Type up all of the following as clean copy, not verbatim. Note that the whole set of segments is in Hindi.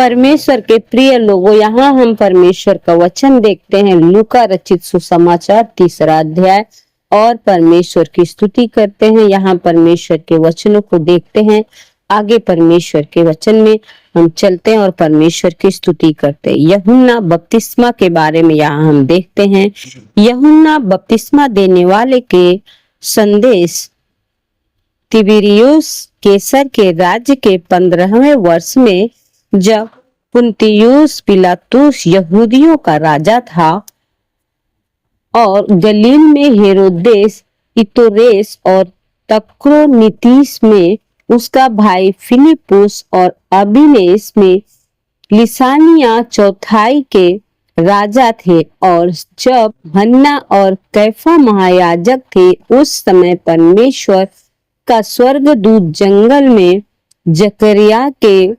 परमेश्वर के प्रिय लोगों, यहाँ हम परमेश्वर का वचन देखते हैं। लूका रचित सुसमाचार 3 अध्याय और परमेश्वर की स्तुति करते हैं। यहाँ परमेश्वर के वचनों को देखते हैं। आगे परमेश्वर के वचन में हम चलते हैं और परमेश्वर की स्तुति करते हैं। यूहन्ना बपतिस्मा के बारे में यहाँ हम देखते हैं। यूहन्ना बपतिस्मा देने वाले के संदेश तिबिरियुस कैसर के राज्य के 15वें वर्ष में, जब पुन्तियुस पिलातुस यहूदियों का राजा था और गलील में हेरोदेस इतोरेस और तक्रोनीतिस में उसका भाई फिलिपुस और अबिनेस में लिसानिया चौथाई के राजा थे, और जब हन्ना और कैफा महायाजक थे, उस समय परमेश्वर का स्वर्गदूत जंगल में जकरिया के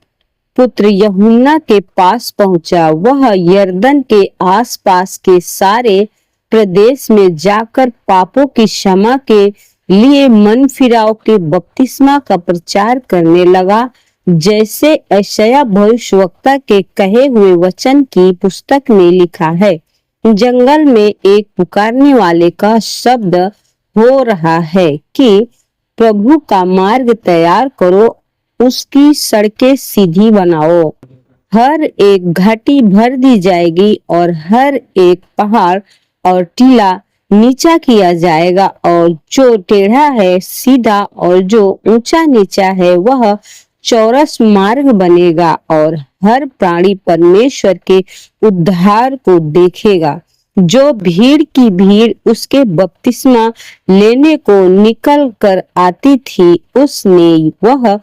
पुत्र यूहन्ना के पास पहुंचा। वह यरदन के आसपास के सारे प्रदेश में जाकर पापों की क्षमा के लिए मन फिराव के बपतिस्मा का प्रचार करने लगा, जैसे यशायाह भविष्यवक्ता के कहे हुए वचन की पुस्तक में लिखा है। जंगल में एक पुकारने वाले का शब्द हो रहा है कि प्रभु का मार्ग तैयार करो, उसकी सड़कें सीधी बनाओ। हर एक घाटी भर दी जाएगी और हर एक पहाड़ और टीला नीचा किया जाएगा, और जो टेढ़ा है सीधा और जो ऊंचा नीचा है वह चौरस मार्ग बनेगा, और हर प्राणी परमेश्वर के उद्धार को देखेगा। जो भीड़ की भीड़ उसके बपतिस्मा लेने को निकल कर आती थी, उसने वह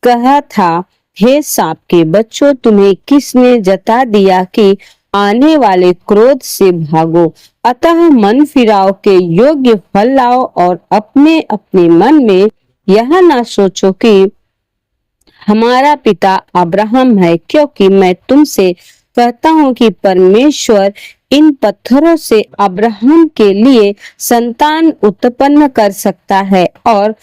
कहा था, हे सांप के बच्चों, तुम्हें किसने जता दिया कि आने वाले क्रोध से भागो। अतः मन फिराव के योग्य फल लाओ, और अपने अपने मन में यह ना सोचो कि हमारा पिता अब्राहम है, क्योंकि मैं तुमसे कहता हूँ कि परमेश्वर इन पत्थरों से अब्राहम के लिए संतान उत्पन्न कर सकता है। और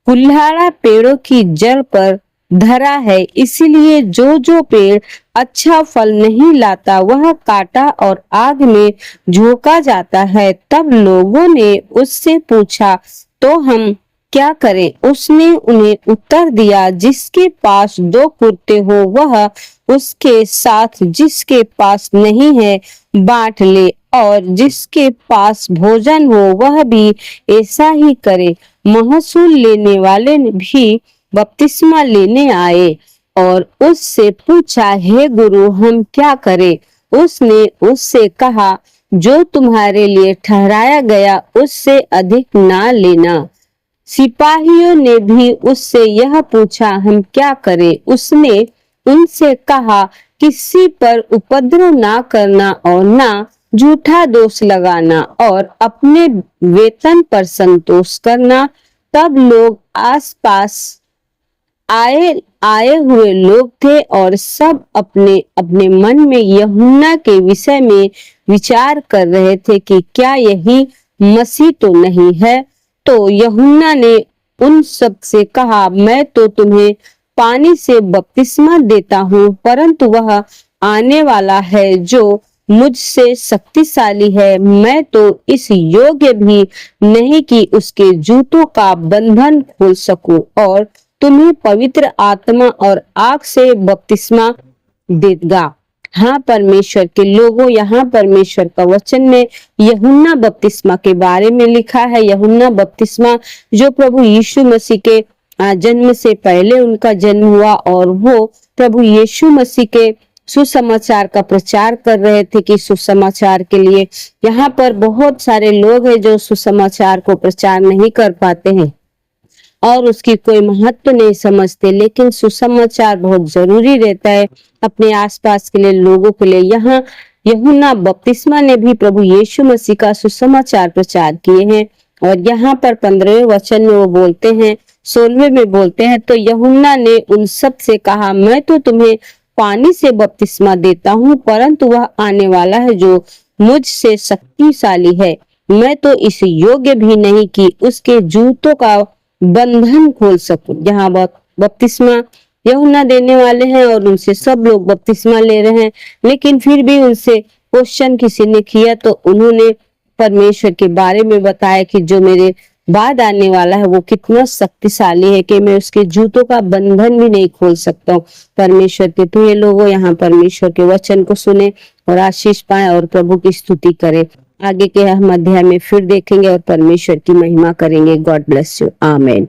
कुल्हाड़ा पेड़ों की जड़ पर धरा है, इसलिए जो जो पेड़ अच्छा फल नहीं लाता वह काटा और आग में झोंका जाता है। तब लोगों ने उससे पूछा, तो हम क्या करें? उसने उन्हें उत्तर दिया, जिसके पास 2 कुर्ते हो वह उसके साथ जिसके पास नहीं है बांट ले, और जिसके पास भोजन हो वह भी ऐसा ही करे। महसूल लेने वाले भी बपतिस्मा लेने आए और उससे पूछा, हे गुरु, हम क्या करें? उसने उससे कहा, जो तुम्हारे लिए ठहराया गया उससे अधिक ना लेना। सिपाहियों ने भी उससे यह पूछा, हम क्या करें? उसने उनसे कहा, किसी पर उपद्रव ना करना और ना झूठा दोष लगाना, और अपने वेतन पर संतोष करना। तब लोग आसपास आए हुए लोग थे और सब अपने अपने मन में यूहन्ना के विषय में विचार कर रहे थे कि क्या यही मसीह तो नहीं है। तो यूहन्ना ने उन सब से कहा, मैं तो तुम्हें पानी से बपतिस्मा देता हूँ, परंतु वह आने वाला है जो मुझसे शक्तिशाली है, मैं तो इस योग्य भी नहीं कि उसके जूतों का बंधन खोल सकूं, और तुम्हें पवित्र आत्मा और आग से बपतिस्मा देगा। हाँ परमेश्वर के लोगों, यहाँ परमेश्वर का वचन में यूहन्ना बपतिस्मा के बारे में लिखा है। यूहन्ना बपतिस्मा जो प्रभु यीशु मसीह के जन्म से पहले उनका जन्म हुआ, और वो प्रभु यीशु मसीह के सुसमाचार का प्रचार कर रहे थे कि सुसमाचार के लिए यहाँ पर बहुत सारे लोग हैं जो सुसमाचार को प्रचार नहीं कर पाते हैं और उसकी कोई महत्व नहीं समझते, लेकिन सुसमाचार बहुत जरूरी रहता है अपने आसपास के लिए, लोगों के लिए। यहाँ यूहन्ना बपतिस्मा ने भी प्रभु यीशु मसीह का सुसमाचार प्रचार किए हैं, और यहाँ पर 15वें वचन में वो बोलते हैं, 16वें में बोलते हैं, तो यूहन्ना ने उन सब से कहा, मैं तो तुम्हें पानी से बपतिस्मा देता हूँ, परंतु वह आने वाला है जो मुझसे शक्तिशाली है, मैं तो इस योग्य भी नहीं कि उसके जूतों का बंधन खोल सकूं। यहाँ बपतिस्मा यूहन्ना देने वाले हैं और उनसे सब लोग बपतिस्मा ले रहे हैं, लेकिन फिर भी उनसे क्वेश्चन किसी ने किया तो उन्होंने परमेश्वर के बारे में बताया कि जो मेरे बाद आने वाला है वो कितना शक्तिशाली है कि मैं उसके जूतों का बंधन भी नहीं खोल सकता हूँ। परमेश्वर के प्रिय लोगों, यहाँ परमेश्वर के वचन को सुने और आशीष पाए और प्रभु की स्तुति करें। आगे के हम अध्याय में फिर देखेंगे और परमेश्वर की महिमा करेंगे। God bless you. आमेन।